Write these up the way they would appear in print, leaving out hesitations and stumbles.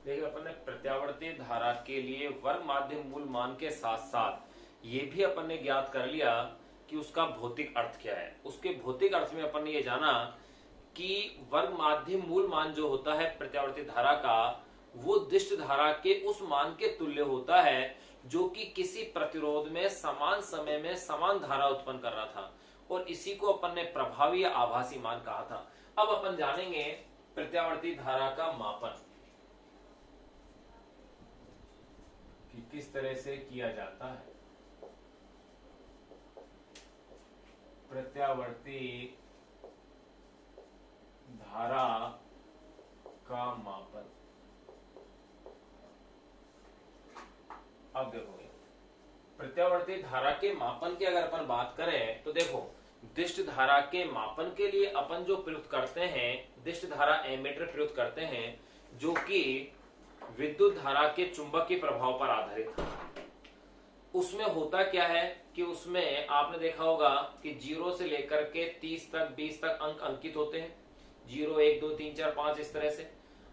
देखिए अपन ने प्रत्यावर्ती धारा के लिए वर्ग माध्यम मूल मान के साथ साथ ये भी अपन ने ज्ञात कर लिया कि उसका भौतिक अर्थ क्या है। उसके भौतिक अर्थ में अपन ने ये जाना कि वर्ग माध्यम मूल मान जो होता है प्रत्यावर्ती धारा का, वो दिष्ट धारा के उस मान के तुल्य होता है जो कि किसी प्रतिरोध में समान समय में समान धारा उत्पन्न कर रहा था, और इसी को अपन ने प्रभावी या आभासी मान कहा था। अब अपन जानेंगे प्रत्यावर्ती धारा का मापन कि किस तरह से किया जाता है। प्रत्यावर्ती धारा का मापन। अब देखोगे प्रत्यावर्ती धारा के मापन की अगर अपन बात करें तो देखो, दिष्ट धारा के मापन के लिए अपन जो प्रयुक्त करते हैं, दिष्ट धारा एमीटर प्रयुक्त करते हैं, जो कि विद्युत धारा के चुंबकीय प्रभाव पर आधारित है। उसमें होता क्या है कि उसमें आपने देखा होगा कि 0 से लेकर के 30 तक 20 तक अंक अंकित होते हैं, 0 1 2 3 4 5 इस तरह से।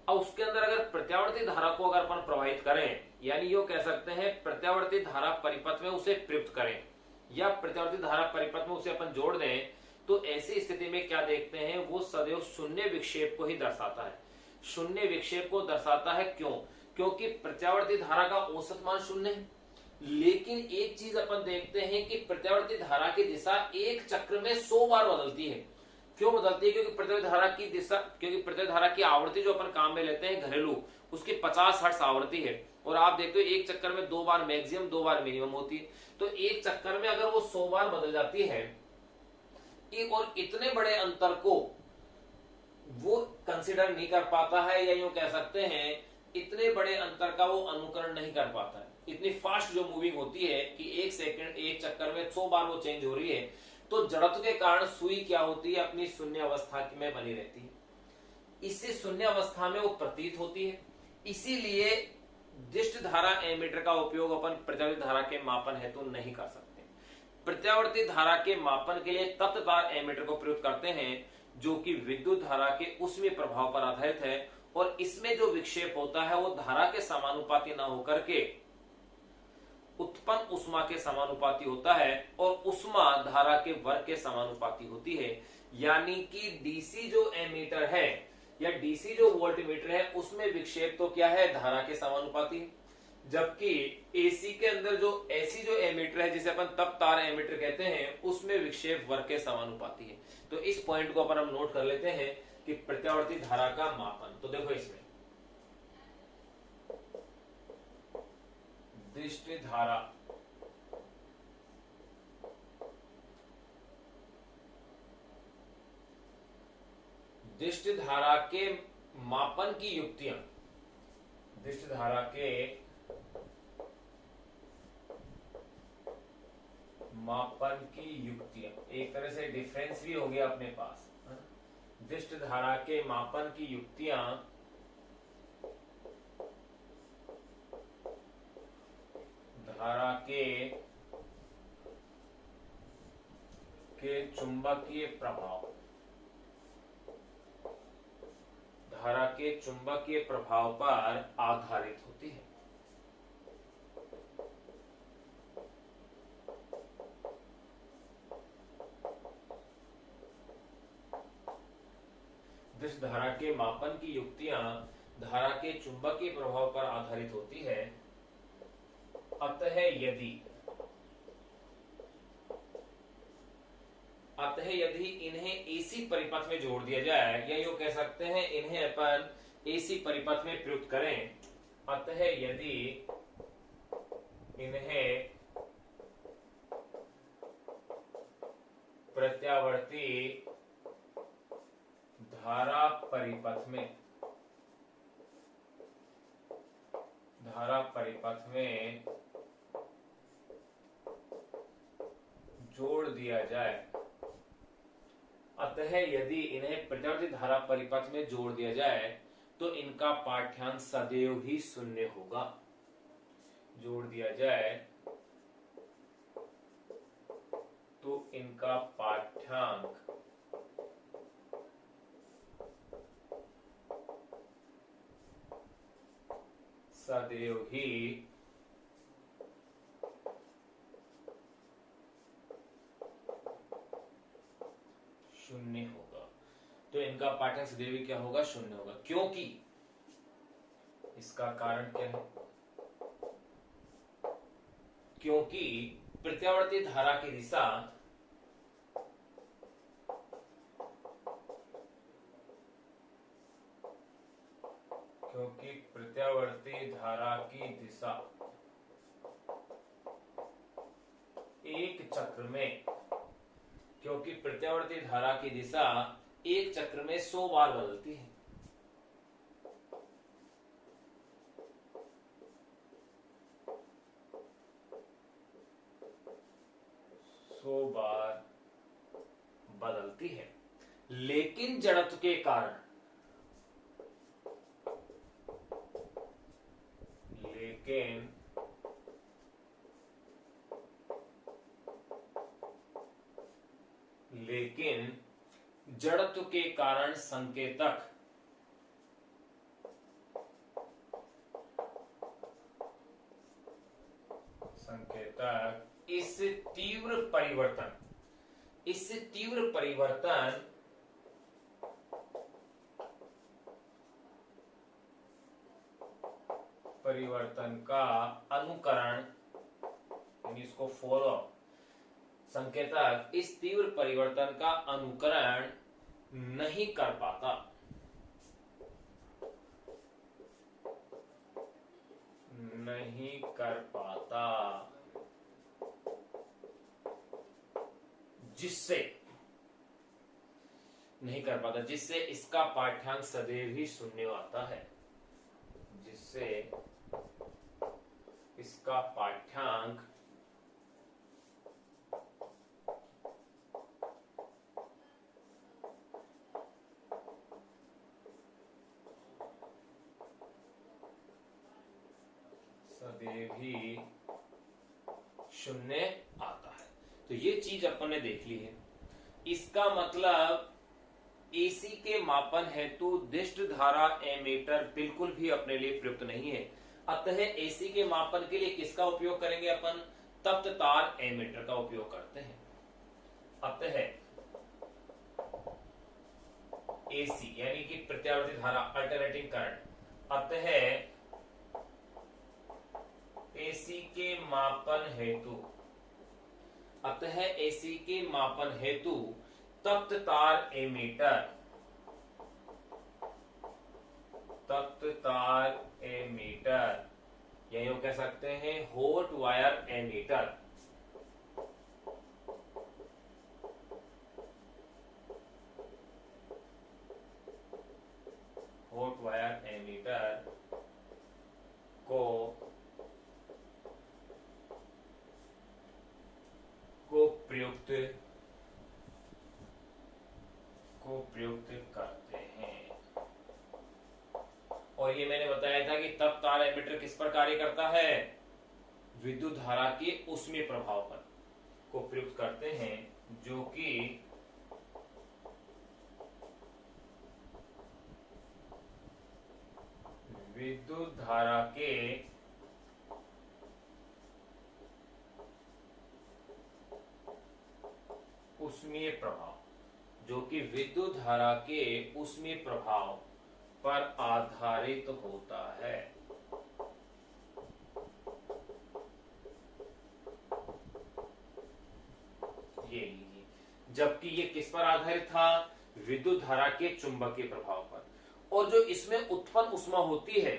अब उसके अंदर अगर प्रत्यावर्ती धारा को अगर अपन प्रवाहित करें, यानी यो कह सकते हैं प्रत्यावर्ती धारा परिपथ में उसे प्रयुक्त करें या प्रत्यावर्ती धारा परिपथ में उसे अपन जोड़ दें, तो ऐसी स्थिति में क्या देखते हैं, वो सदैव शून्य विक्षेप को ही दर्शाता है। शून्य विक्षेप को दर्शाता है क्यों? क्योंकि प्रत्यावर्ती धारा का औसत मान शून्य है। लेकिन एक चीज अपन देखते हैं कि प्रत्यावर्ती धारा की दिशा एक चक्र में 100 बार बदलती है। क्यों बदलती है? क्योंकि प्रत्यावर्ती धारा की दिशा, क्योंकि प्रत्यावर्ती धारा की आवृत्ति जो अपन काम में लेते हैं घरेलू, उसकी 50 हर्ट्ज आवृत्ति है, और आप देखते हो एक चक्कर में 2 बार मैक्सिमम 2 बार मिनिमम होती है। तो एक चक्कर में अगर वो 100 बार बदल जाती है, और इतने बड़े अंतर को वो कंसिडर नहीं कर पाता है, या यूं कह सकते हैं इतने बड़े अंतर का वो अनुकरण नहीं कर पाता है। इतनी फास्ट जो मूविंग होती है कि एक सेकंड एक चक्कर में 100 बार वो चेंज हो रही है, तो जड़त्व के कारण सुई क्या होती है, अपनी शून्य अवस्था में बनी रहती है। इसी शून्य अवस्था में वो प्रतीत होती है। इसीलिए दिष्ट धारा एमीटर का उपयोग अपन प्रत्यावर्ती धारा के मापन हेतु नहीं कर सकते। प्रत्यावर्ती धारा के मापन के लिए तप्त तार एमीटर को प्रयुक्त करते हैं, जो कि विद्युत धारा के ऊष्मीय प्रभाव पर आधारित है, और इसमें जो विक्षेप होता है वो धारा के समानुपाती ना होकर के उत्पन्न उष्मा के समानुपाती होता है, और उष्मा धारा के वर्ग के समानुपाती होती है। यानी कि डीसी जो एमीटर है या डीसी जो वोल्टमीटर है, उसमें विक्षेप तो क्या है, धारा के समानुपाती, जबकि एसी के अंदर जो एसी जो एमीटर है, जिसे अपन तप तार एमीटर कहते हैं, उसमें विक्षेप वर्ग के समानुपाती है। तो इस पॉइंट को अपन हम नोट कर लेते हैं कि प्रत्यावर्ती धारा का मापन। तो देखो इसमें दिष्ट धारा दिष्ट धारा के मापन की युक्तियां, दिष्ट धारा के मापन की युक्तियां, एक तरह से डिफरेंस भी हो गया अपने पास। दिष्ट धारा के मापन की युक्तियां धारा के चुंबकीय प्रभाव, धारा के चुंबकीय प्रभाव पर आधारित होती है। दिष्ट धारा के मापन की युक्तियां धारा के चुंबकीय प्रभाव पर आधारित होती है। अतः यदि इन्हें एसी परिपथ में जोड़ दिया जाए, या यूं कह सकते हैं इन्हें अपन एसी परिपथ में प्रयुक्त करें, अतः यदि इन्हें प्रत्यावर्ती धारा परिपथ में जोड़ दिया जाए, अतः यदि इन्हें प्रत्यावर्ती धारा परिपथ में जोड़ दिया जाए तो इनका पाठ्यांक सदैव ही शून्य होगा। जोड़ दिया जाए तो इनका पाठ्यांक सदैव ही शून्य होगा। तो इनका पाठ्यांक सदैव ही क्या होगा? शून्य होगा। क्योंकि इसका कारण क्या है? क्योंकि प्रत्यावर्ती धारा की दिशा एक चक्र में क्योंकि प्रत्यावर्ती धारा की दिशा एक चक्र में 100 बार बदलती है। बदलती है, लेकिन जड़त्व के कारण लेकिन जड़त्व के कारण संकेतक इस तीव्र परिवर्तन का अनुकरण यानी इसको फॉलो संकेतक इस तीव्र परिवर्तन का अनुकरण नहीं कर पाता। जिससे इसका पाठ्यांक सदैव ही शून्य आता है। जिससे इसका पाठ्यांक सदैव ही शून्य आता है। तो ये चीज अपन ने देख ली है। इसका मतलब एसी के मापन हेतु दिष्ट धारा एमीटर बिल्कुल भी अपने लिए प्रयुक्त नहीं है। अतः एसी के मापन के लिए किसका उपयोग करेंगे अपन? तप्त तार एमीटर का उपयोग करते हैं। अतः एसी यानी कि प्रत्यावर्ती धारा अल्टरनेटिंग करंट, अतः एसी के मापन हेतु तप्त तार एमीटर या यूं कह सकते हैं हॉट वायर एमीटर को प्रयुक्त करते हैं। और ये मैंने बताया था कि तब तार एमीटर किस पर कार्य करता है? विद्युत धारा के ऊष्मीय प्रभाव पर को प्रयुक्त करते हैं, जो कि विद्युत धारा के ऊष्मीय प्रभाव पर आधारित होता है। ये लीजिए, जबकि ये किस पर आधारित था? विद्युत धारा के चुंबकीय प्रभाव पर। और जो इसमें उत्पन्न ऊष्मा होती है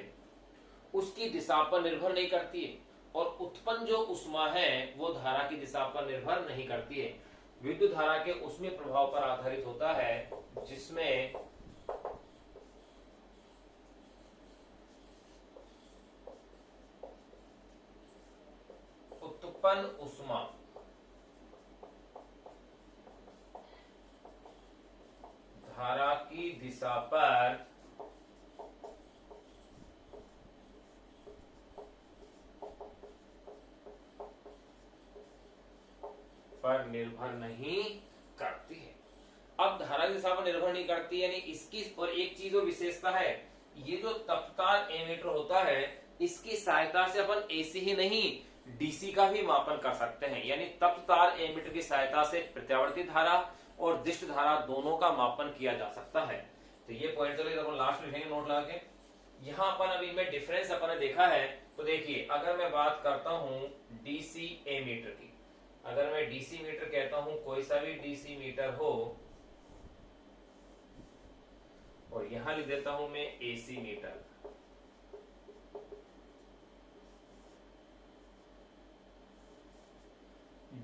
उसकी दिशा पर निर्भर नहीं करती है, और उत्पन्न जो ऊष्मा है वो धारा की दिशा पर निर्भर नहीं करती है। विद्युत धारा के ऊष्मीय प्रभाव पर आधारित होता है, जिसमें उत्पन्न ऊष्मा धारा की दिशा पर निर्भर नहीं करती है। अब धारा की दिशा पर निर्भर नहीं करती यानी इसकी और एक चीज और विशेषता है, ये जो तप्त तार एमीटर होता है इसकी सहायता से अपन एसी ही नहीं डीसी का भी मापन कर सकते हैं। यानी तप्त तार एमीटर की सहायता से प्रत्यावर्ती धारा और दिष्ट धारा दोनों का मापन किया जा सकता है। तो ये पॉइंट चलो अपन लास्ट में लिखेंगे नोट लगा के। यहां अपन अभी में डिफरेंस अपन ने देखा है। तो देखिए अगर मैं बात करता हूं डीसी एमीटर की, अगर मैं डीसी मीटर कहता हूं कोई सा भी डीसी मीटर हो, और यहां लिख देता हूं मैं एसी मीटर।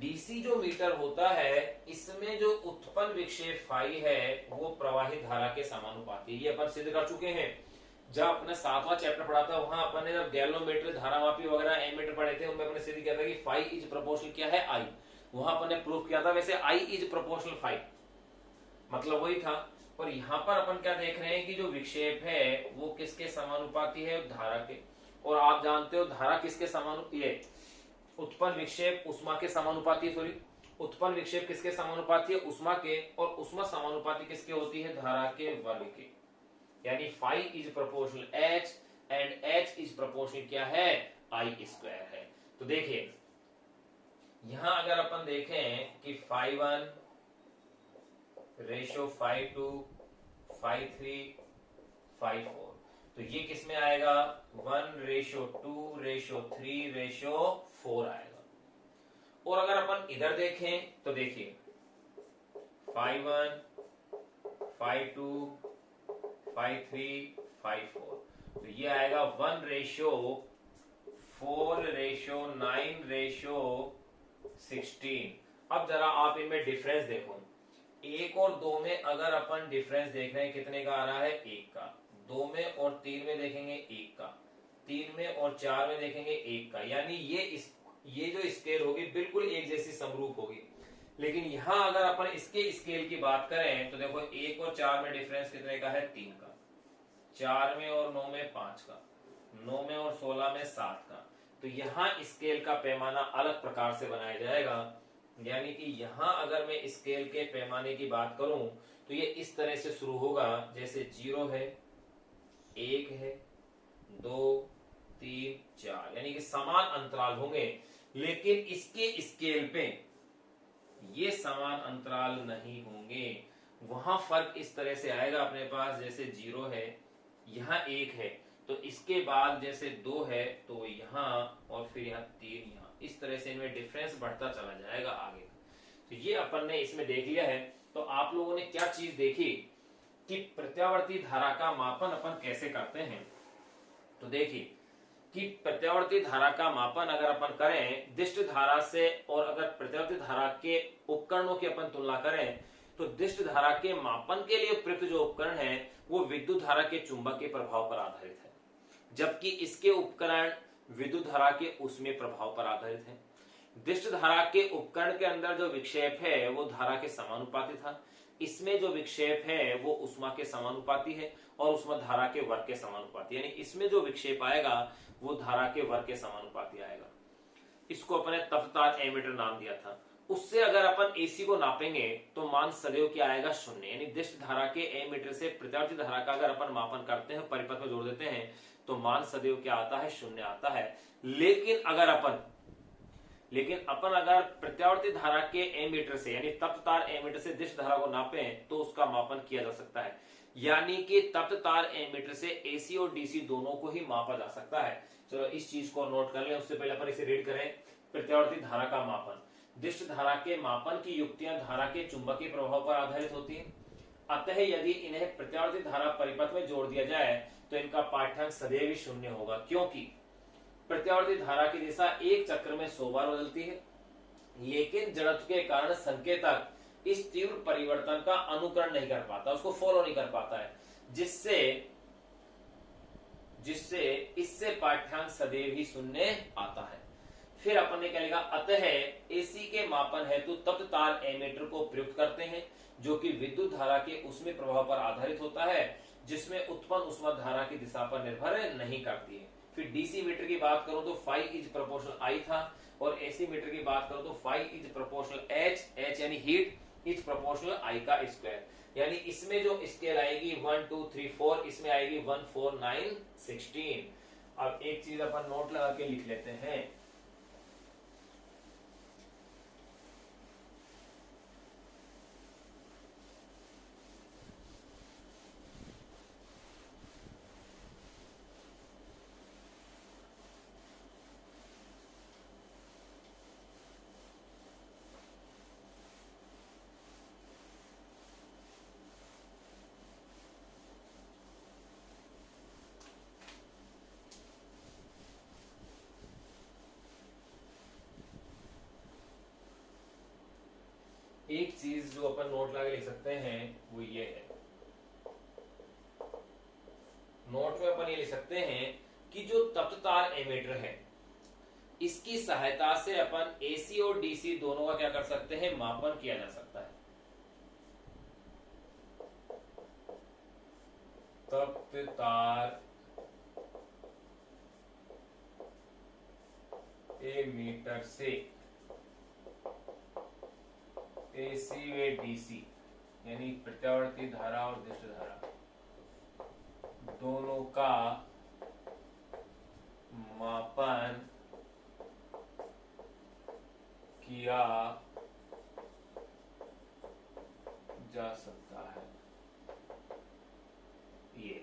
डीसी जो मीटर होता है इसमें जो उत्पन्न विक्षेप फाई है वो प्रवाहित धारा के समानुपाती, ये अपन सिद्ध कर चुके हैं। जब अपने 7वां चैप्टर पढ़ा था वहां अपन ने जब गैल्वेनोमीटर, धारामापी वगैरह एमीटर पढ़े थे उनमें अपने सिद्ध किया था कि फाई इज प्रोपोर्शनल क्या है आई, वहां अपन ने प्रूफ किया था। वैसे आई इज प्रोपोर्शनल फाई मतलब वही था। और यहाँ पर अपन क्या देख रहे हैं कि जो विक्षेप है वो किसके समानुपाती है, धारा के। और आप जानते हो धारा किसके समानुपाती है, उत्पन्न विक्षेप उष्मा के समानुपाती, सॉरी उत्पन्न विक्षेप किसके समानुपाती है, उष्मा के। और उष्मा समानुपाती किसके होती है, धारा के वर्ग के। यानी phi is proportional H and H is proportional क्या है, आई स्क्वायर है। तो देखिए यहां अगर अपन देखें कि phi 1 ratio phi 2 phi 3 phi 4, तो ये किस में आएगा, 1:2 रेशो 3 रेशो 4 आएगा। और अगर अपन इधर देखें तो देखिए फाई 1 फाई 2 फाई 3 फाई 4, तो ये आएगा 1:4:9:16। अब जरा आप इनमें डिफरेंस देखो, 1 और 2 में अगर अपन डिफरेंस देख रहे हैं कितने का आ रहा है, 1 का। 2 में और 3 में देखेंगे 1 का, 3 में और 4 में देखेंगे 1 का। यानी ये जो स्केल होगी बिल्कुल एक जैसी समरूप होगी। लेकिन यहां अगर अपन इसके स्केल की बात करें तो देखो 1 और 4 में डिफरेंस कितने का है, 3 का। 4 में और 9 में 5 का, 9 में और 16 में 7 का। तो यहाँ स्केल का पैमाना अलग प्रकार से बनाया जाएगा। यानी कि यहां अगर मैं स्केल के पैमाने की बात करूं तो ये इस तरह से शुरू होगा, जैसे 0 है, 1 है, 2 3 4, यानी कि समान अंतराल होंगे। लेकिन इसके स्केल पे ये समान अंतराल नहीं होंगे। वहां फर्क इस तरह से आएगा अपने पास, जैसे 0 है, यहां 1 है, तो इसके बाद जैसे 2 है तो यहां, और फिर यहां 3 यहां, इस तरह से इनमें डिफरेंस बढ़ता चला जाएगा आगे। तो ये अपन ने इसमें देख लिया है। तो आप लोगों ने क्या चीज देखी कि प्रत्यावर्ती धारा का मापन अपन कैसे करते हैं। तो देखिए कि प्रत्यावर्ती धारा का मापन अगर अपन करें दिष्ट धारा से, और अगर प्रत्यावर्ती धारा के उपकरणों की अपन तुलना करें तो दिष्ट धारा के मापन के लिए प्रयुक्त जो उपकरण है वो विद्युत धारा के चुंबकीय प्रभाव पर आधारित है, जबकि इसके उपकरण विद्युत धारा के ऊष्मीय प्रभाव पर आधारित है। दिष्ट धारा के उपकरण के अंदर जो विक्षेप है वो धारा के समानुपाती था, इसमें जो विक्षेप है वो उष्मा के समानुपाती है और उष्मा धारा के वर्ग के समानुपाती, यानी इसमें जो विक्षेप आएगा वो धारा के वर्ग के समानुपाती आएगा। इसको अपने तप्तार एमीटर नाम दिया था। उससे अगर अपन एसी को नापेंगे तो मान सदैव क्या आएगा, 0। यानी दिष्ट धारा के एमीटर से प्रत्यावर्ती धारा का अगर अपन मापन करते हैं, परिपथ में जोड़ देते हैं, तो मान सदैव क्या आता है, 0 आता है। लेकिन अपन अगर प्रत्यावर्ती धारा के एमीटर से, यानी तप्त तार एमीटर से दिष्ट धारा को नापें तो उसका मापन किया जा सकता है। यानी कि तप्त तार एमीटर से एसी और डीसी दोनों को ही मापा जा सकता है। चलो इस चीज को नोट कर लें, उससे पहले अपन इसे रीड करें। प्रत्यावर्ती धारा का मापन, दिष्ट धारा के मापन की युक्तियां धारा के चुंबकीय प्रभाव पर आधारित होती हैं। अतः यदि इन्हें प्रत्यावर्ती धारा परिपथ में जोड़ दिया जाए तो इनका पाठ्यांक सदैव ही 0 होगा, क्योंकि प्रत्यावर्ती धारा की दिशा एक चक्र में 100 बार बदलती है, लेकिन जड़त्व के कारण संकेतक इस तीव्र परिवर्तन का अनुकरण नहीं कर पाता, उसको फॉलो नहीं कर पाता है, जिससे इससे पाठ्यांक सदैव ही 0 आता है। फिर अपन ने क्या लिखा, अतः एसी के मापन हेतु तप्त तार एमीटर को प्रयुक्त करते हैं, जो कि विद्युत धारा के ऊष्मीय प्रभाव पर आधारित होता है, जिसमें उत्पन्न ऊष्मा धारा की दिशा पर निर्भर नहीं करती है। फिर डीसी मीटर की बात करूं तो फाई इज प्रोपोर्शनल आई था, और एसी मीटर की बात करूं तो फाई इज प्रोपोर्शनल एच यानी हीट इज प्रोपोर्शनल आई का स्क्वायर। यानी इसमें जो स्केल आएगी 1 2 3 4, इसमें आएगी 1 4 9 16। अब एक चीज अपन नोट लगा के लिख लेते हैं, एक चीज जो अपन नोट लगा के लिख सकते हैं वो ये है, नोट में अपन ये लिख सकते हैं कि जो तप्त तार एमीटर है इसकी सहायता से अपन एसी और डीसी दोनों का क्या कर सकते हैं, मापन किया जा सकता है। तप्त तार एमीटर से एसी व डीसी यानी प्रत्यावर्ती धारा और दिष्ट धारा दोनों का मापन किया जा सकता है। ये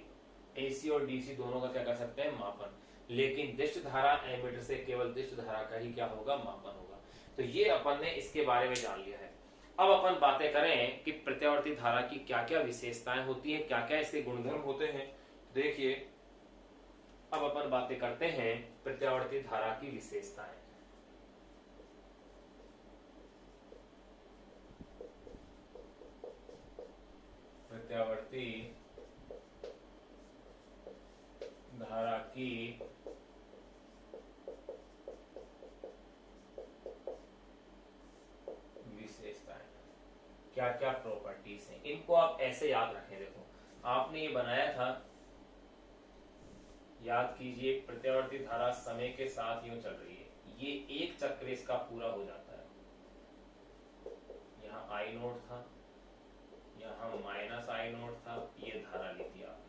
एसी और डीसी दोनों का क्या कर सकते हैं, मापन, लेकिन दिष्ट धारा एमीटर से केवल दिष्ट धारा का ही क्या होगा, मापन होगा। तो ये अपन ने इसके बारे में जान लिया है। अब अपन बातें करें कि प्रत्यावर्ती धारा की क्या क्या विशेषताएं होती है, क्या क्या इसके गुणधर्म होते हैं। देखिए अब अपन बातें करते हैं प्रत्यावर्ती धारा की विशेषताएं। प्रत्यावर्ती धारा की विशेषताएं, क्या क्या प्रॉपर्टीज हैं, इनको आप ऐसे याद रखें। देखो आपने ये बनाया था, याद कीजिए, प्रत्यावर्ती धारा समय के साथ यूं चल रही है, ये एक चक्र इसका पूरा हो जाता है। यहाँ आई नोट था, यहाँ माइनस आई नोट था, ये धारा ली थी आपने।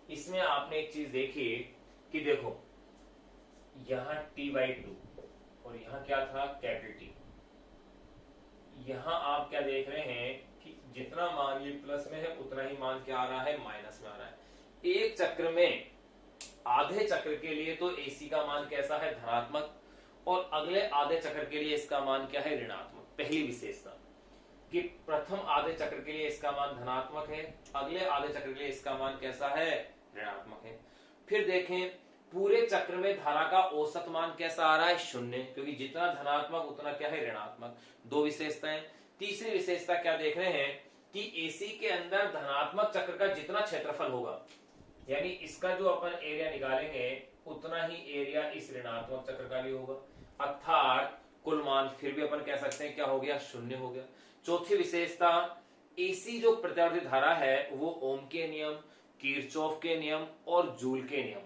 इसमें आपने एक चीज देखी कि देखो यहाँ T/2 और यहाँ क्या था, कैपिटल T। यहाँ आप क्या देख रहे हैं कि जितना मान ये प्लस में है उतना ही मान क्या आ रहा है, माइनस में आ रहा है। एक चक्र में आधे चक्र के लिए तो एसी का मान कैसा है, धनात्मक, और अगले आधे चक्र के लिए इसका मान क्या है, ऋणात्मक। पहली विशेषता कि प्रथम आधे चक्र के लिए इसका मान धनात्मक है, अगले आधे चक्र के लिए इसका मान कैसा है, ऋणात्मक है। फिर देखें पूरे चक्र में धारा का औसत मान कैसा आ रहा है, शून्य, क्योंकि जितना धनात्मक उतना क्या है, ऋणात्मक। दो विशेषताएं। तीसरी विशेषता क्या देख रहे हैं कि एसी के अंदर धनात्मक चक्र का जितना क्षेत्रफल होगा, यानी इसका जो अपन एरिया निकालेंगे उतना ही एरिया इस ऋणात्मक चक्र का भी होगा, अर्थात कुल मान फिर भी अपन कह सकते हैं क्या हो गया, शून्य हो गया। चौथी विशेषता, एसी जो प्रत्यावर्ती धारा है वो ओम के नियम, किरचॉफ के नियम और जूल के नियम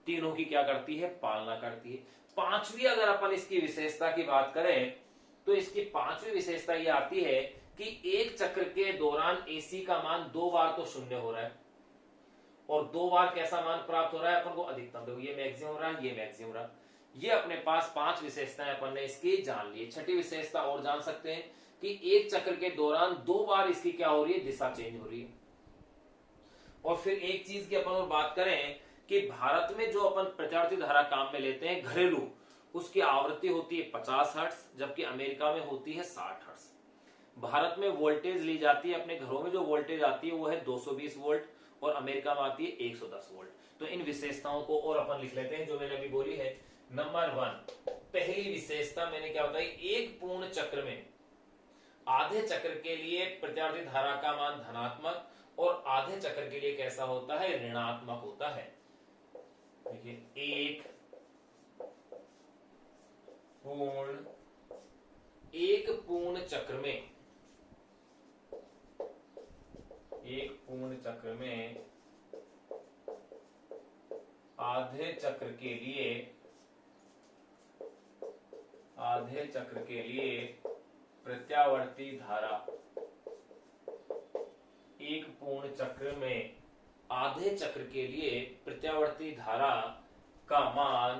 तीनों की क्या करती है, पालना करती है। पांचवी अगर अपन इसकी विशेषता की बात करें तो इसकी पांचवी विशेषता ये आती है कि एक चक्र के दौरान एसी का मान दो बार तो शून्य हो रहा है और दो बार कैसा मान प्राप्त हो रहा है अपन को, अधिकतम। देखो ये मैक्सिमम हो रहा है, ये मैक्सिमम हो रहा है। ये अपने पास पांच विशेषताएं अपन ने इसकी जान ली। छठी विशेषता और जान सकते हैं कि एक चक्र के दौरान दो बार इसकी क्या हो रही है, दिशा चेंज हो रही है। और फिर एक चीज की अपन और बात करें कि भारत में जो अपन प्रत्यावर्ती धारा काम में लेते हैं घरेलू, उसकी आवृत्ति होती है 50 हर्ट्ज, जबकि अमेरिका में होती है 60 हर्ट्ज। भारत में वोल्टेज ली जाती है, अपने घरों में जो वोल्टेज आती है वो है 220 वोल्ट और अमेरिका में आती है 110 वोल्ट। तो इन विशेषताओं को और अपन लिख लेते हैं जो मैंने अभी बोली है। नंबर 1, पहली विशेषता मैंने क्या बताई, एक पूर्ण चक्र में आधे चक्र के लिए प्रत्यावर्ती धारा का मान धनात्मक और आधे चक्र के लिए कैसा होता है, ऋणात्मक होता है। देखिए एक पूर्ण चक्र में, एक पूर्ण चक्र में आधे चक्र के लिए प्रत्यावर्ती धारा, एक पूर्ण चक्र में आधे चक्र के लिए प्रत्यावर्ती धारा का मान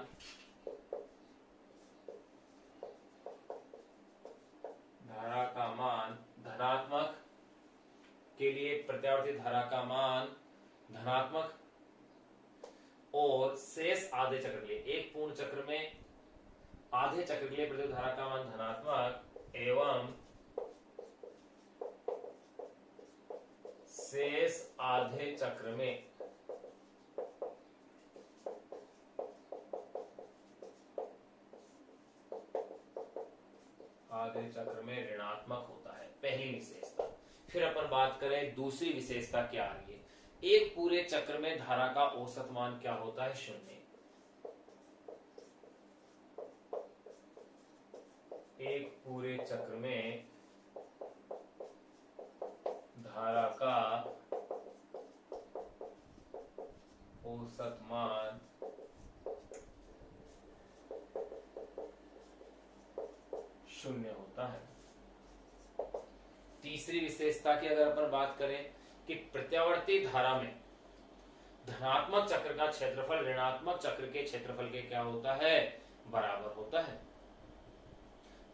धारा का मान धनात्मक के लिए प्रत्यावर्ती धारा का मान धनात्मक और शेष आधे चक्र के लिए, एक पूर्ण चक्र में आधे चक्र के लिए प्रत्यावर्ती धारा का मान धनात्मक एवं शेष आधे चक्र में ऋणात्मक होता है, पहली विशेषता। फिर अपन बात करें दूसरी विशेषता क्या आ रही है। एक पूरे चक्र में धारा का औसत मान क्या होता है? 0। एक पूरे चक्र में धारा का औसत मान 0 होता है। तीसरी विशेषता की अगर अपन बात करें कि प्रत्यावर्ती धारा में धनात्मक चक्र का क्षेत्रफल ऋणात्मक चक्र के क्षेत्रफल के क्या होता है? बराबर होता है।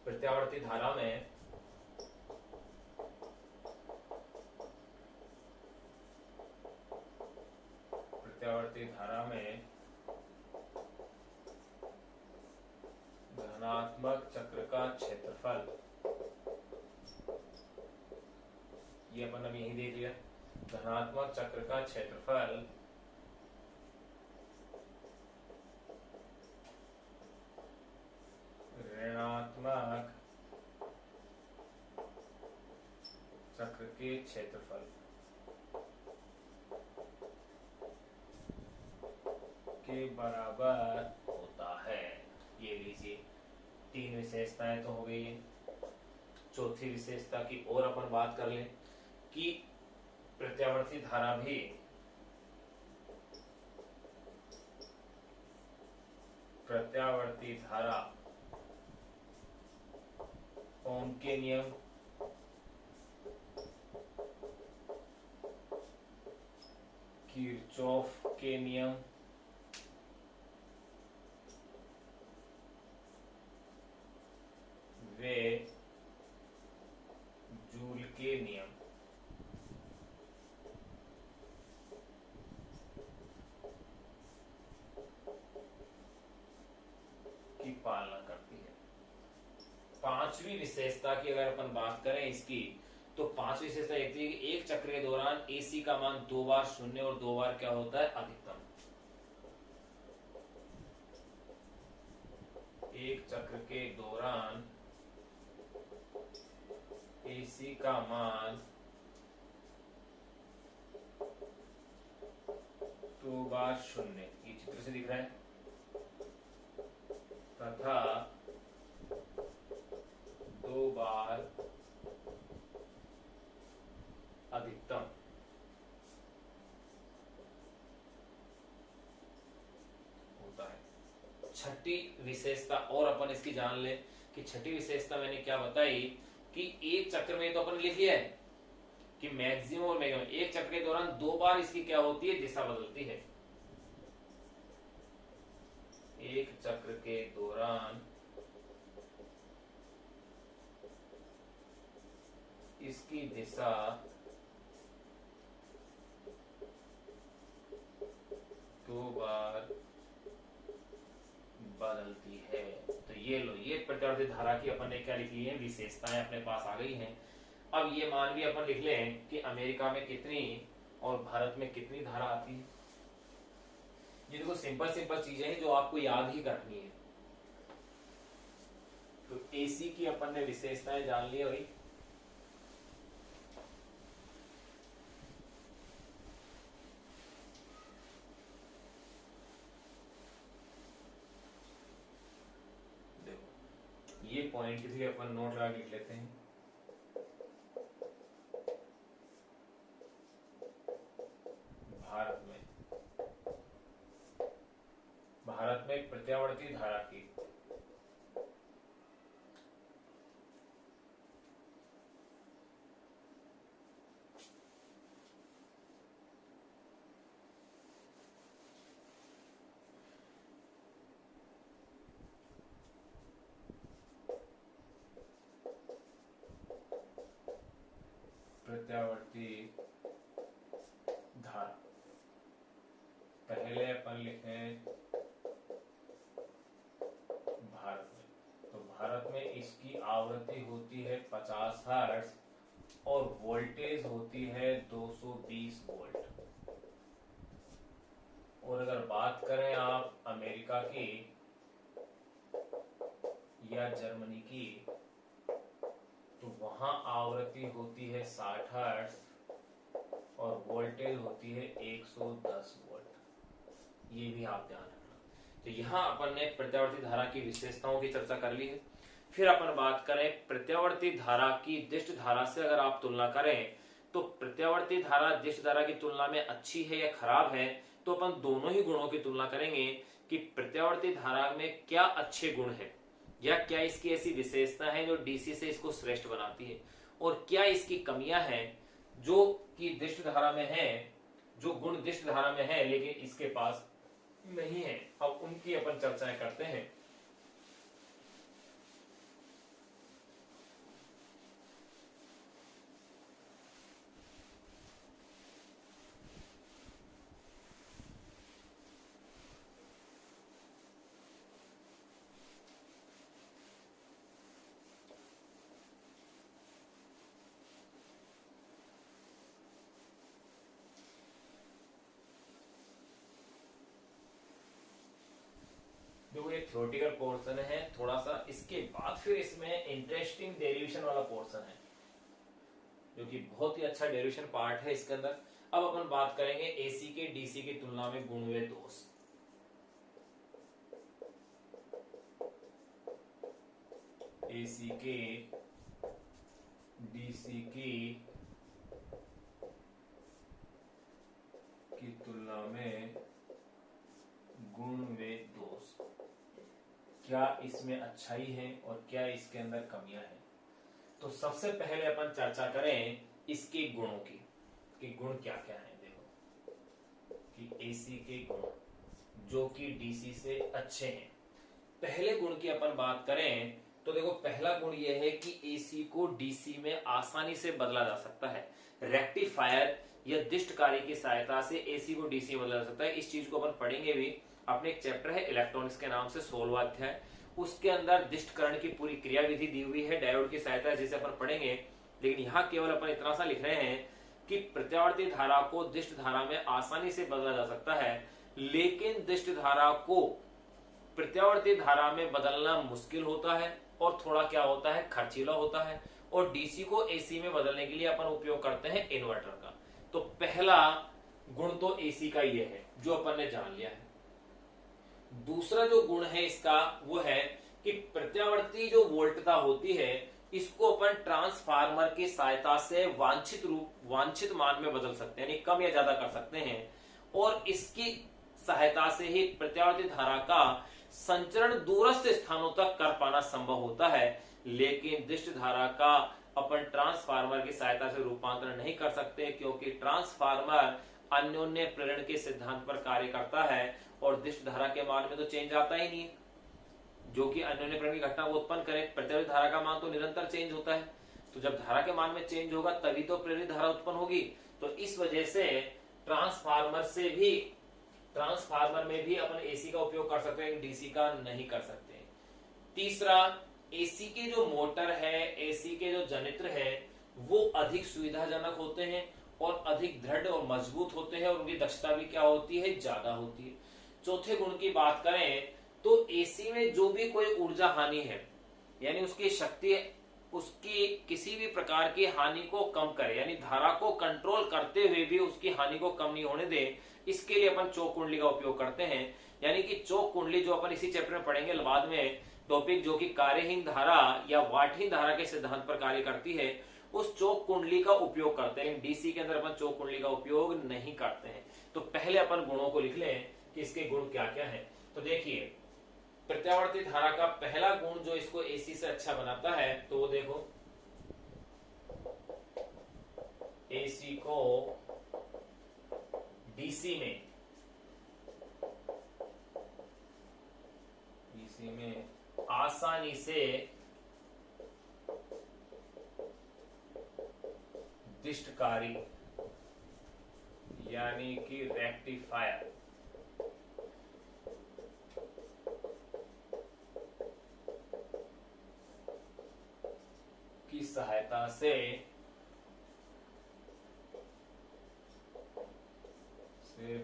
प्रत्यावर्ती धारा में धनात्मक चक्र का क्षेत्रफल, ये अपन अभी यही देख लिया, धनात्मक चक्र का क्षेत्रफल ऋणात्मक चक्र के क्षेत्रफल के बराबर होता है। ये लीजिए, 3 विशेषताएं तो हो गई है। चौथी विशेषता की और अपन बात कर लें कि प्रत्यावर्ती धारा भी ओम के नियम किरचॉफ के नियम वे जूल के नियम की पालना करती है। पांचवी विशेषता की अगर अपन बात करें इसकी, तो पांचवी विशेषता ये थी कि एक चक्र के दौरान एसी का मान 2 बार 0 और 2 बार क्या होता है? अधिकतम। एक चक्र के दौरान एसी का मान 2 बार 0, ये चित्र से दिख रहा है, तथा 2 बार अधिकतम होता है। छठी विशेषता और अपन इसकी जान ले कि छठी विशेषता मैंने क्या बताई कि एक चक्र में तो अपन लिख लिया है कि मैक्सिमम और मिनिमम, एक चक्र के दौरान 2 बार इसकी क्या होती है? दिशा बदलती है। एक चक्र के दौरान इसकी दिशा 2 बार बदलती है। तो ये लो, ये प्रत्यावर्ती धारा की अपन ने क्या लिख ली है? विशेषताएं अपने पास आ गई हैं। अब ये मान भी अपन लिख लें कि अमेरिका में कितनी और भारत में कितनी धारा आती है। ये देखो सिंपल सिंपल चीजें हैं जो आपको याद ही करनी है। तो एसी की अपन ने विशेषताएं जान ली भाई। ये पॉइंट भी अपन नोट लगा लिख लेते हैं। भारत में प्रत्यावर्ती धारा की अमेरिका की या जर्मनी की, तो वहां आवृत्ति होती है 60 हर्ट्ज और वोल्टेज होती है 110 वोल्ट। ये भी आप ध्यान रखना। तो यहां अपन ने प्रत्यावर्ती धारा की विशेषताओं की चर्चा कर ली है। फिर अपन बात करें प्रत्यावर्ती धारा की दिष्ट धारा से अगर आप तुलना करें तो प्रत्यावर्ती धारा दिष्ट धारा की तुलना में अच्छी है या खराब है, तो अपन दोनों ही गुणों की तुलना करेंगे कि प्रत्यावर्ती धारा में क्या अच्छे गुण है या क्या इसकी ऐसी विशेषता है जो डीसी से इसको श्रेष्ठ बनाती है, और क्या इसकी कमियां हैं जो कि दिष्ट धारा में है, जो गुण दिष्ट धारा में है लेकिन इसके पास नहीं है। अब उनकी अपन चर्चाएं करते हैं। जो ये थ्योरेटिकल पोर्शन है थोड़ा सा, इसके बाद फिर इसमें इंटरेस्टिंग डेरिवेशन वाला पोर्शन है जो कि बहुत ही अच्छा डेरिवेशन पार्ट है इसके अंदर। अब अपन बात करेंगे एसी के डीसी की तुलना में गुण व दोष। एसी के डीसी की तुलना में गुण व दोष, क्या इसमें अच्छाई है और क्या इसके अंदर कमियां हैं। तो सबसे पहले अपन चर्चा करें इसके गुणों की कि गुण क्या क्या हैं। देखो कि एसी के गुण जो कि डीसी से अच्छे हैं। पहले गुण की अपन बात करें तो देखो पहला गुण यह है कि एसी को डीसी में आसानी से बदला जा सकता है। रेक्टिफायर या दिष्टकारी की सहायता से एसी को डीसी में बदला जा सकता है। इस चीज को अपन पढ़ेंगे भी, अपने एक चैप्टर है इलेक्ट्रॉनिक्स के नाम से 16वां अध्याय, उसके अंदर दिष्टकरण की पूरी क्रिया विधि दी हुई है डायोड की सहायता जिसे अपन पढ़ेंगे। लेकिन यहाँ केवल अपन इतना सा लिख रहे हैं कि प्रत्यावर्ती धारा को दिष्ट धारा में आसानी से बदला जा सकता है, लेकिन दिष्ट धारा को प्रत्यावर्ती धारा में बदलना मुश्किल होता है और थोड़ा क्या होता है, खर्चीला होता है। और डीसी को एसी में बदलने के लिए अपन उपयोग करते हैं इन्वर्टर का। तो पहला गुण तो एसी का ये है जो अपन ने जान लिया है। दूसरा जो गुण है इसका वो है कि प्रत्यावर्ती जो वोल्टता होती है इसको अपन ट्रांसफार्मर की सहायता से वांछित मान में बदल सकते हैं, यानी कम या ज्यादा कर सकते हैं। और इसकी सहायता से ही प्रत्यावर्ती धारा का संचरण दूरस्थ स्थानों तक कर पाना संभव होता है। लेकिन दिष्ट धारा का अपन ट्रांसफार्मर की सहायता से रूपांतरण नहीं कर सकते, क्योंकि ट्रांसफार्मर अन्योन्य प्रेरण के सिद्धांत पर कार्य करता है और दिष्ट धारा के मान में तो चेंज आता ही नहीं है, जो कि अन्योन्य प्रेरण की घटना को उत्पन्न करे। प्रत्यावर्ती धारा का मान तो निरंतर चेंज होता है, तो जब धारा के मान में चेंज होगा तभी तो प्रेरित धारा उत्पन्न होगी। तो इस वजह से ट्रांसफार्मर में भी अपन एसी का उपयोग कर सकते हैं, डीसी का नहीं कर सकते। तीसरा, एसी के जो मोटर है, एसी के जो जनित्र है वो अधिक सुविधाजनक होते हैं और अधिक दृढ़ और मजबूत होते हैं, और उनकी दक्षता भी क्या होती है, ज्यादा होती है। चौथे गुण की बात करें तो एसी में जो भी कोई ऊर्जा हानि है, यानी उसकी शक्ति उसकी किसी भी प्रकार की हानि को कम करे, यानी धारा को कंट्रोल करते हुए भी उसकी हानि को कम नहीं होने दे, इसके लिए अपन चौक कुंडली का उपयोग करते हैं। यानी कि चौक कुंडली जो अपन इसी चैप्टर में पढ़ेंगे बाद में टॉपिक, जो कि कार्यहीन धारा या वाटहीन धारा के सिद्धांत पर कार्य करती है, उस चौक कुंडली का उपयोग करते हैं। डीसी के अंदर अपन चौक कुंडली का उपयोग नहीं करते हैं। तो पहले अपन गुणों को लिख लें कि इसके गुण क्या क्या है। तो देखिए प्रत्यावर्ती धारा का पहला गुण जो इसको एसी से अच्छा बनाता है, तो वो देखो एसी को डीसी में आसानी से दिष्टकारी यानी कि रेक्टिफायर की सहायता से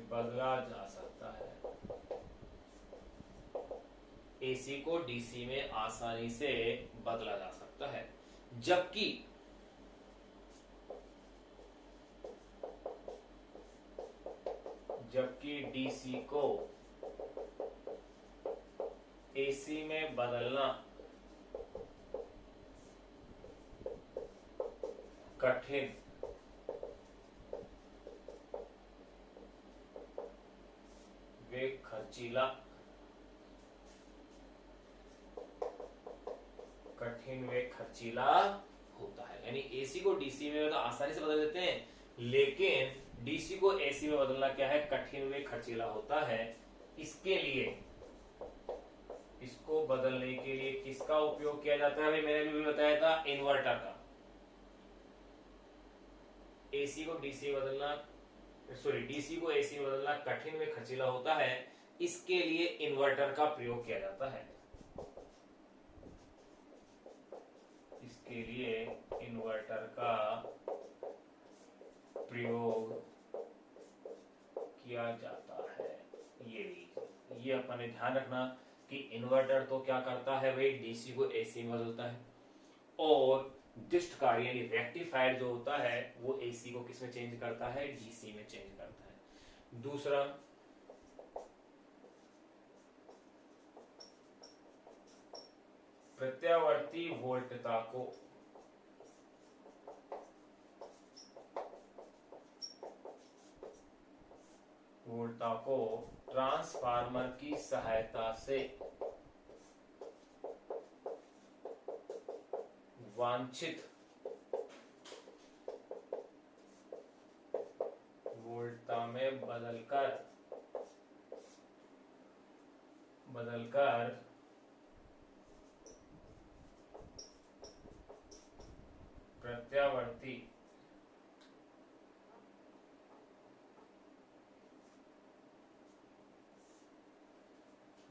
बदला जा सकता है। एसी को डीसी में आसानी से बदला जा सकता है, जबकि डीसी को एसी में बदलना कठिन वे खर्चीला होता है। यानी एसी को डीसी में तो आसानी से बदल देते हैं, लेकिन डीसी को एसी में बदलना क्या है, कठिन वे खर्चीला होता है। इसके लिए, इसको बदलने के लिए किसका उपयोग किया जाता है? भाई मैंने भी बताया था, इन्वर्टर का। एसी को डीसी बदलना, सॉरी डीसी को एसी में बदलना कठिन व खर्चीला होता है, इसके लिए इन्वर्टर का प्रयोग किया जाता है। इसके लिए इन्वर्टर का प्रयोग किया जाता है। ये अपन ने ध्यान रखना कि इन्वर्टर तो क्या करता है भाई, डीसी को एसी में बदलता है, और डिस्टकारी यानी रेक्टिफायर जो होता है वो एसी को किसमें चेंज करता है, डीसी में चेंज करता है। दूसरा, प्रत्यावर्ती वोल्टता को ट्रांसफार्मर की सहायता से वांछित वोल्टता में बदलकर प्रत्यावर्ती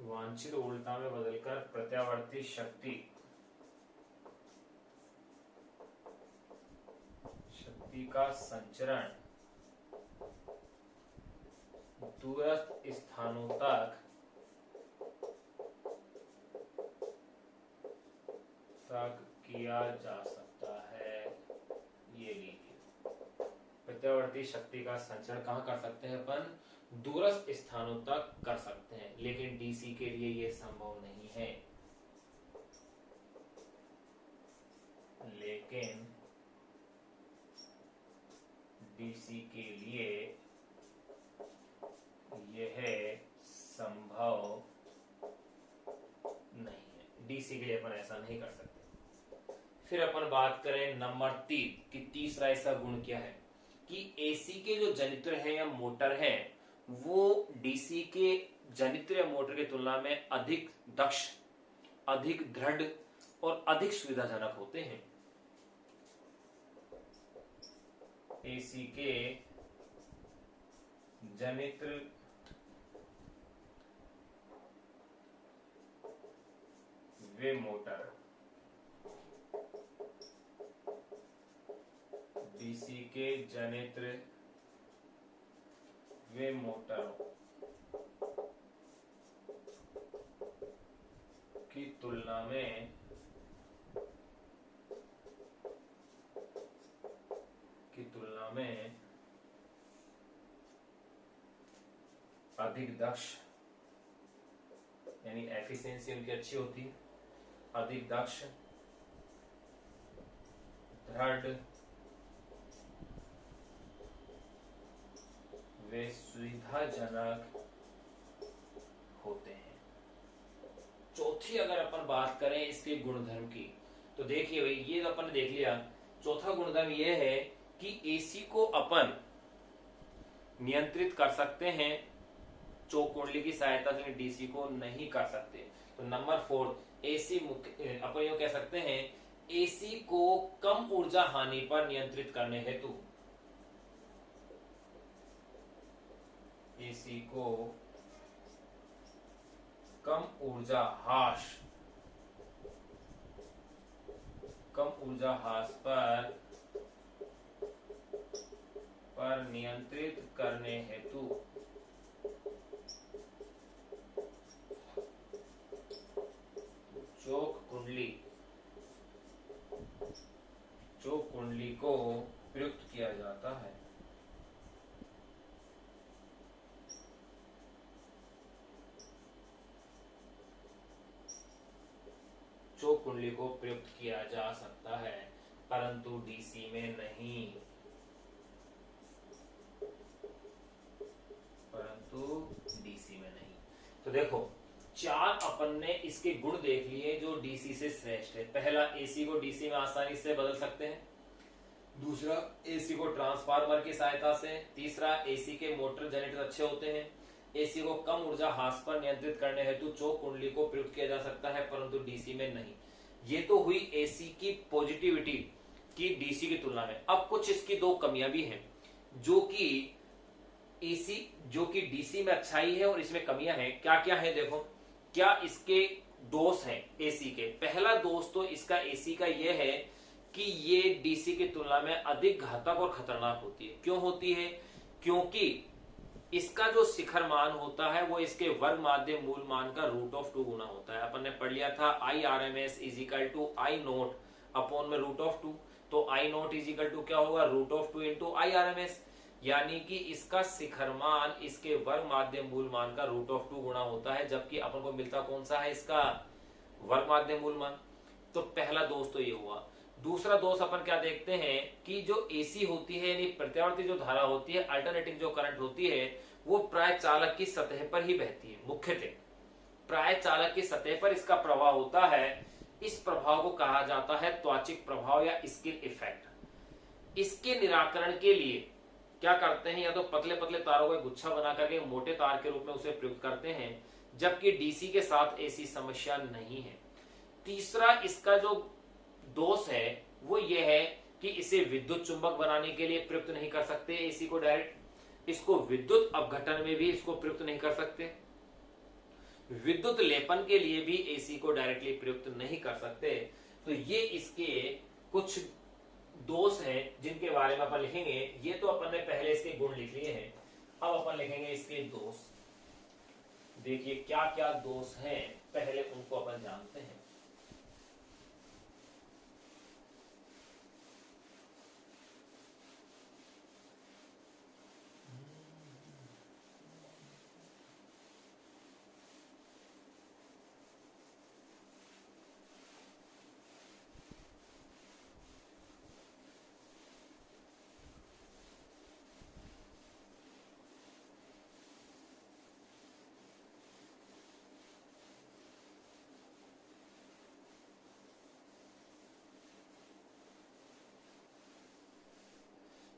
वांछित वोल्टता में बदलकर प्रत्यावर्ती शक्ति का संचरण दूरस्थ स्थानों तक किया जा सकता है। ये लीजिए, प्रत्यावर्ती शक्ति का संचरण कहां कर सकते हैं अपन, दूरस्थ स्थानों तक कर सकते हैं, लेकिन डीसी के लिए यह संभव नहीं है। लेकिन डीसी के लिए यह संभव नहीं है, डीसी के लिए अपन ऐसा नहीं कर सकते। फिर अपन बात करें नंबर 3 कि तीसरा ऐसा गुण क्या है कि एसी के जो जनित्र है या मोटर है वो डीसी के जनित्र या मोटर की तुलना में अधिक दक्ष, अधिक दृढ़ और अधिक सुविधाजनक होते हैं। एसी के जनित्र वे मोटर डीसी के जनित्र वे मोटर की तुलना में अधिक दक्ष, यानी एफिशिएंसी उनकी अच्छी होती है, अधिक दक्ष, दृढ़ वे सुविधाजनक होते हैं। चौथी अगर अपन बात करें इसके गुणधर्म की, तो देखिए भाई ये तो अपन ने देख लिया। चौथा गुणधर्म ये है कि एसी को अपन नियंत्रित कर सकते हैं चौक कुंडली की सहायता से, डीसी को नहीं कर सकते। तो नंबर 4, एसी अपन यूं कह सकते हैं, एसी को कम ऊर्जा हानि पर नियंत्रित करने हेतु, एसी को कम ऊर्जा हास पर नियंत्रित करने हेतु चौक कुंडली को प्रयुक्त किया जा सकता है, परंतु डीसी में नहीं, परंतु डीसी में नहीं। तो देखो चार अपन ने इसके गुण देख लिए जो डीसी से श्रेष्ठ है। पहला, एसी को डीसी में आसानी से बदल सकते हैं। दूसरा, एसी को ट्रांसफार्मर की सहायता से। तीसरा, एसी के मोटर जनरेटर अच्छे होते हैं। एसी को कम ऊर्जा हास पर नियंत्रित करने हेतु चौक कुंडली को प्रयुक्त किया जा सकता है, परंतु डीसी में नहीं। ये तो हुई एसी की पॉजिटिविटी की डीसी की तुलना में। अब कुछ इसकी दो कमियां भी हैं, जो कि एसी जो कि डीसी में अच्छाई है और इसमें कमियां हैं। क्या क्या है देखो, क्या इसके दोष हैं एसी के। पहला दोष तो इसका एसी का यह है कि ये डीसी की तुलना में अधिक घातक और खतरनाक होती है। क्यों होती है? क्योंकि इसका जो शिखर मान होता है वो इसके वर्ग माध्य मूल मान का √2 गुना होता है। अपन ने पढ़ लिया था IRMS = I नोट अपॉन में √2। तो I नोट = क्या होगा? √2 इंटू IRMS, यानी कि इसका शिखर मान इसके वर्ग माध्य मूल मान का √2 गुना होता है, जबकि अपन को मिलता कौन सा है? इसका वर्ग माध्य मूल मान। तो पहला दोष तो ये हुआ। दूसरा दोष अपन क्या देखते हैं कि जो एसी होती है यानी प्रत्यावर्ती जो धारा होती है, अल्टरनेटिंग जो करंट होती है, वो प्राय चालक की सतह पर ही बहती है। मुख्यतः प्राय चालक की सतह पर इसका प्रभाव होता है। इस प्रभाव को कहा जाता है त्वाचिक प्रभाव या स्किन इफेक्ट। इसके निराकरण के लिए क्या करते हैं, या तो पतले पतले तारों का गुच्छा बना करके मोटे तार के रूप में उसे प्रयुक्त करते हैं, जबकि डीसी के साथ ऐसी समस्या नहीं है। तीसरा इसका जो दोष है वो ये है कि इसे विद्युत चुंबक बनाने के लिए प्रयुक्त नहीं कर सकते एसी को डायरेक्ट। इसको विद्युत अपघटन में भी इसको प्रयुक्त नहीं कर सकते। विद्युत लेपन के लिए भी एसी को डायरेक्टली प्रयुक्त नहीं कर सकते। तो ये इसके कुछ दोष हैं जिनके बारे में अपन लिखेंगे। ये तो अपन ने पहले इसके गुण लिख लिए हैं, अब अपन लिखेंगे इसके दोष। देखिए क्या क्या दोष हैं, पहले उनको अपन जानते हैं।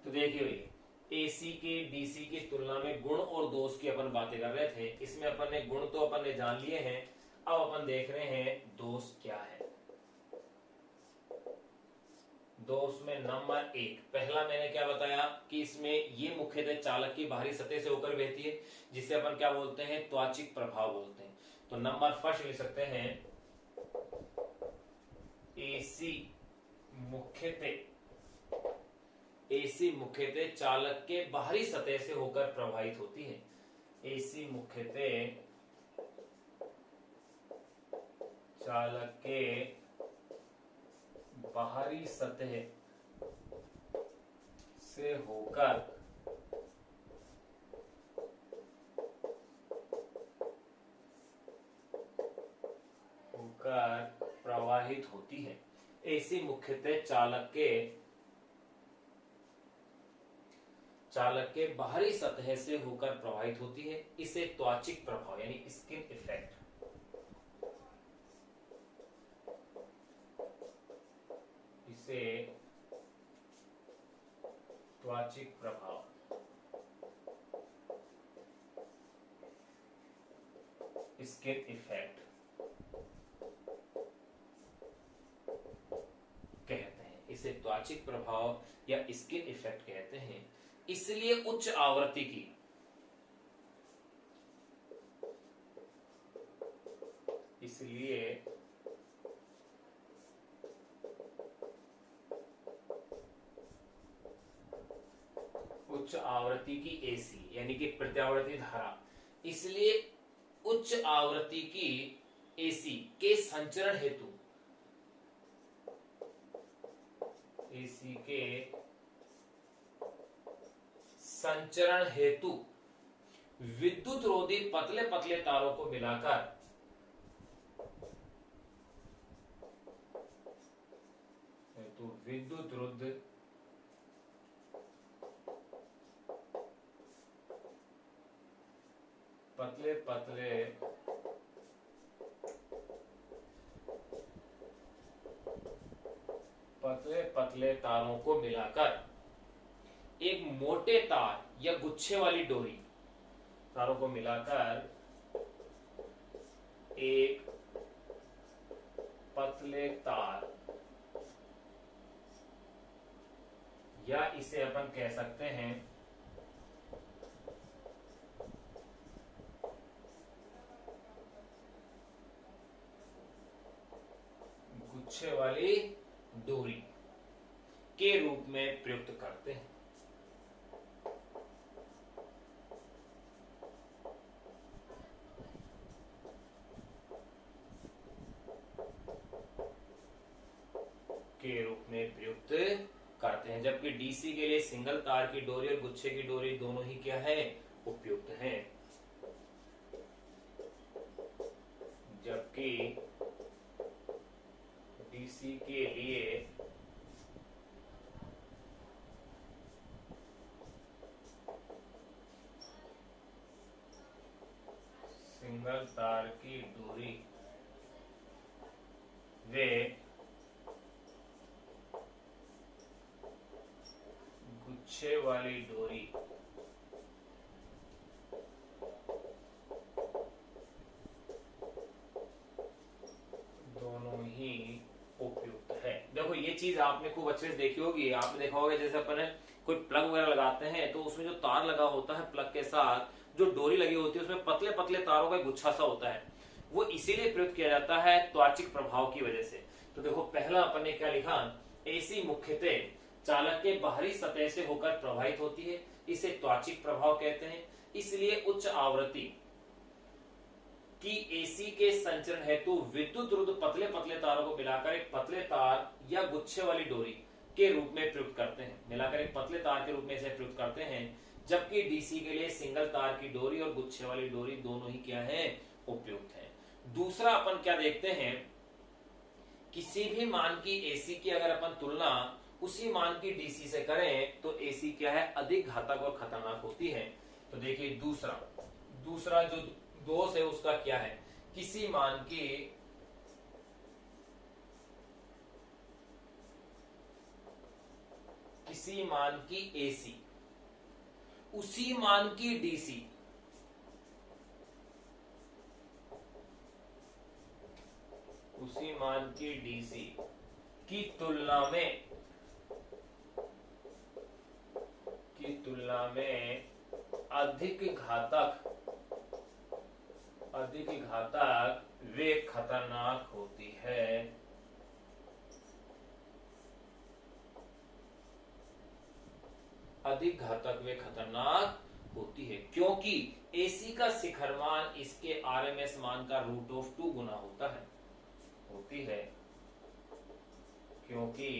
तो देखिए भाई, एसी के डीसी की तुलना में गुण और दोष की अपन बातें कर रहे थे। इसमें अपन ने गुण तो अपन ने जान लिए हैं, अब अपन देख रहे हैं दोष क्या है। दोष में नंबर 1, पहला मैंने क्या बताया कि इसमें ये मुख्यतः चालक की बाहरी सतह से होकर बहती है, जिसे अपन क्या बोलते हैं? त्वाचिक प्रभाव बोलते हैं। तो नंबर फर्स्ट लिख सकते हैं, एसी मुख्यतः चालक के बाहरी सतह से होकर प्रवाहित होती है। एसी मुख्यतः चालक के बाहरी सतह से होकर प्रवाहित होती है। एसी मुख्यतः चालक के बाहरी सतह से होकर प्रवाहित होती है। इसे त्वाचिक प्रभाव यानी स्किन इफेक्ट, इसे त्वाचिक प्रभाव स्किन इफेक्ट कहते हैं। इसे त्वाचिक प्रभाव या स्किन इफेक्ट कहते हैं। इसलिए उच्च आवृत्ति की एसी यानी कि प्रत्यावर्ती धारा, इसलिए उच्च आवृत्ति की एसी के संचरण हेतु विद्युत रोधी पतले पतले तारों को मिलाकर पतले पतले पतले पतले तारों को मिलाकर एक मोटे तार या गुच्छे वाली डोरी, तारों को मिलाकर एक पतले तार, या इसे अपन कह सकते हैं गुच्छे वाली डोरी के रूप में प्रयुक्त करते हैं। के रूप में प्रयुक्त करते हैं, जबकि डीसी के लिए सिंगल तार की डोरी और गुच्छे की डोरी दोनों ही क्या है, उपयुक्त हैं। जबकि डीसी के लिए सिंगल तार की डोरी वे गुच्छे वाली डोरी दोनों ही उपयुक्त है। देखो ये चीज आपने खूब अच्छे से देखी होगी, आपने देखा होगा जैसे अपन कोई प्लग वगैरह लगाते हैं तो उसमें जो तार लगा होता है प्लग के साथ जो डोरी लगी होती है उसमें पतले पतले तारों का गुच्छा सा होता है, वो इसीलिए प्रयुक्त किया जाता है त्वचिक प्रभाव की वजह से। तो देखो पहला अपन ने क्या लिखा, एसी मुख्यतः चालक के बाहरी सतह से होकर प्रवाहित होती है, इसे त्वचिक प्रभाव कहते हैं। इसलिए उच्च आवृत्ति की एसी के संचरण हेतु विद्युत रुद्ध पतले पतले तारों को मिलाकर एक पतले तार या गुच्छे वाली डोरी के रूप में प्रयुक्त करते हैं, मिलाकर एक पतले तार के रूप में इसे प्रयुक्त करते हैं। जबकि डीसी के लिए सिंगल तार की डोरी और गुच्छे वाली डोरी दोनों ही क्या है, उपयुक्त है। दूसरा अपन क्या देखते हैं, किसी भी मान की एसी की अगर अपन तुलना उसी मान की डीसी से करें तो एसी क्या है, अधिक घातक और खतरनाक होती है। तो देखिए दूसरा जो दोष है उसका क्या है, किसी मान की एसी उसी मान की डीसी की तुलना में अधिक घातक वे खतरनाक होती है। अधिक घातक वे खतरनाक होती है क्योंकि एसी का शिखर मान इसके आरएमएस मान का √2 गुना होती है क्योंकि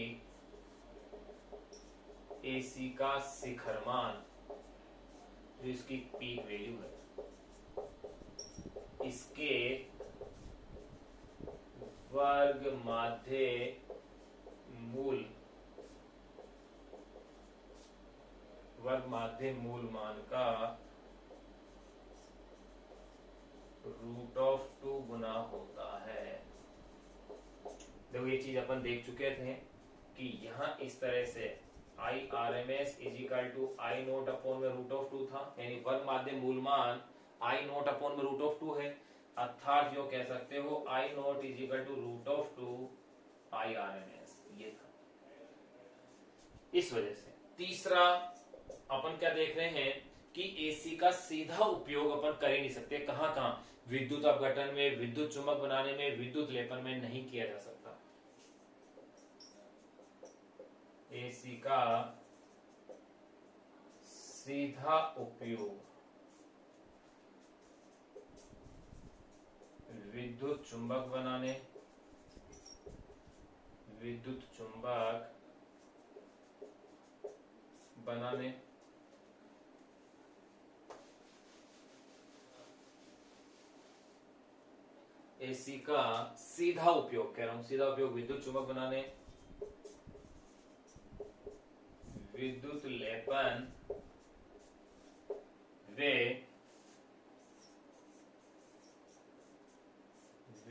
एसी का शिखर मान जो इसकी पीक वैल्यू है इसके वर्ग माध्य मूल मान का √2 गुना होता है। देखो ये चीज अपन देख चुके थे कि यहां इस तरह से I RMS is equal to I not upon में √2 था, यानी वर्ग माध्य मूल मान आई नोट अपॉन में √2 है, अर्थात जो कह सकते हो I not is equal to √2 I RMS, ये था। इस वजह से तीसरा अपन क्या देख रहे हैं कि एसी का सीधा उपयोग अपन कर ही नहीं सकते, कहां विद्युत अपघटन में, विद्युत चुंबक बनाने में, विद्युत लेपन में नहीं किया जा सकता। एसी का सीधा उपयोग विद्युत चुंबक बनाने, विद्युत चुंबक बनाने एसी का सीधा उपयोग कह रहा हूं, सीधा उपयोग विद्युत चुंबक बनाने, विद्युत लेपन वे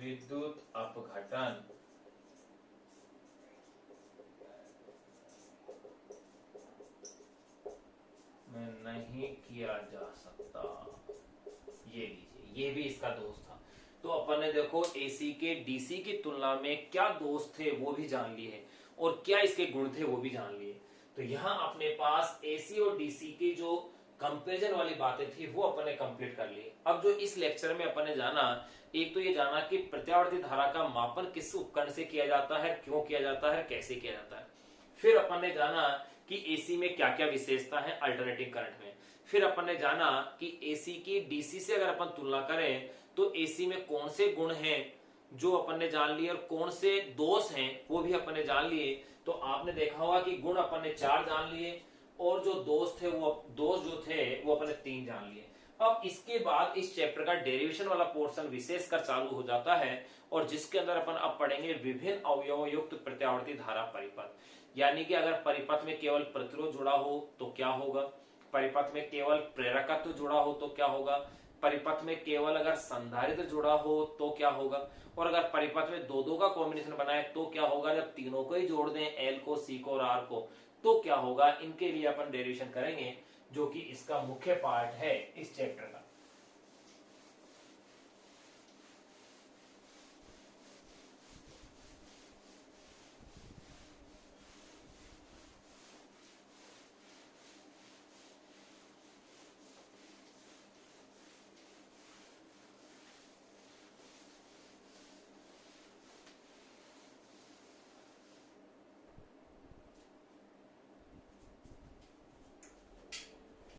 विद्युत अपघटन में नहीं किया जा सकता। ये लीजिए, ये भी इसका दोष था। तो अपन ने देखो एसी के डीसी की तुलना में क्या दोष थे वो भी जान लिए और क्या इसके गुण थे वो भी जान लिए। तो यहां अपने पास एसी और डीसी की जो कंपेरिजन वाली बातें थी वो अपन ने कंप्लीट कर ली। अब जो इस लेक्चर में अपन ने जाना, एक तो ये जाना कि प्रत्यावर्ती धारा का मापन किस उपकरण से किया जाता है, क्यों किया जाता है, कैसे किया जाता है। फिर अपन ने जाना कि एसी में क्या क्या विशेषता है अल्टरनेटिंग करंट में। फिर अपन ने जाना कि एसी की डीसी से अगर अपन तुलना करें तो एसी में कौन से गुण हैं जो अपन ने जान लिए और कौन से दोष हैं वो भी अपन ने जान लिए। तो आपने देखा होगा कि गुण अपन ने 4 जान लिए और जो दोष थे वो अपन ने 3 जान लिए। अब इसके बाद इस चैप्टर का डेरिवेशन वाला पोर्शन विशेष कर चालू हो जाता है और जिसके अंदर अपन अब पढ़ेंगे विभिन्न अवयव युक्त प्रत्यावर्ती धारा परिपथ। यानी कि अगर परिपथ में केवल प्रतिरोध जुड़ा हो तो क्या होगा, परिपथ में केवल प्रेरकत्व जुड़ा हो तो क्या होगा, परिपथ में केवल अगर संधारित्र जुड़ा हो तो क्या होगा, और अगर परिपथ में दो का कॉम्बिनेशन बनाए तो क्या होगा, जब तीनों को ही जोड़ दें एल को, सी को और आर को तो क्या होगा। इनके लिए अपन डेरिवेशन करेंगे जो कि इसका मुख्य पार्ट है इस चैप्टर का।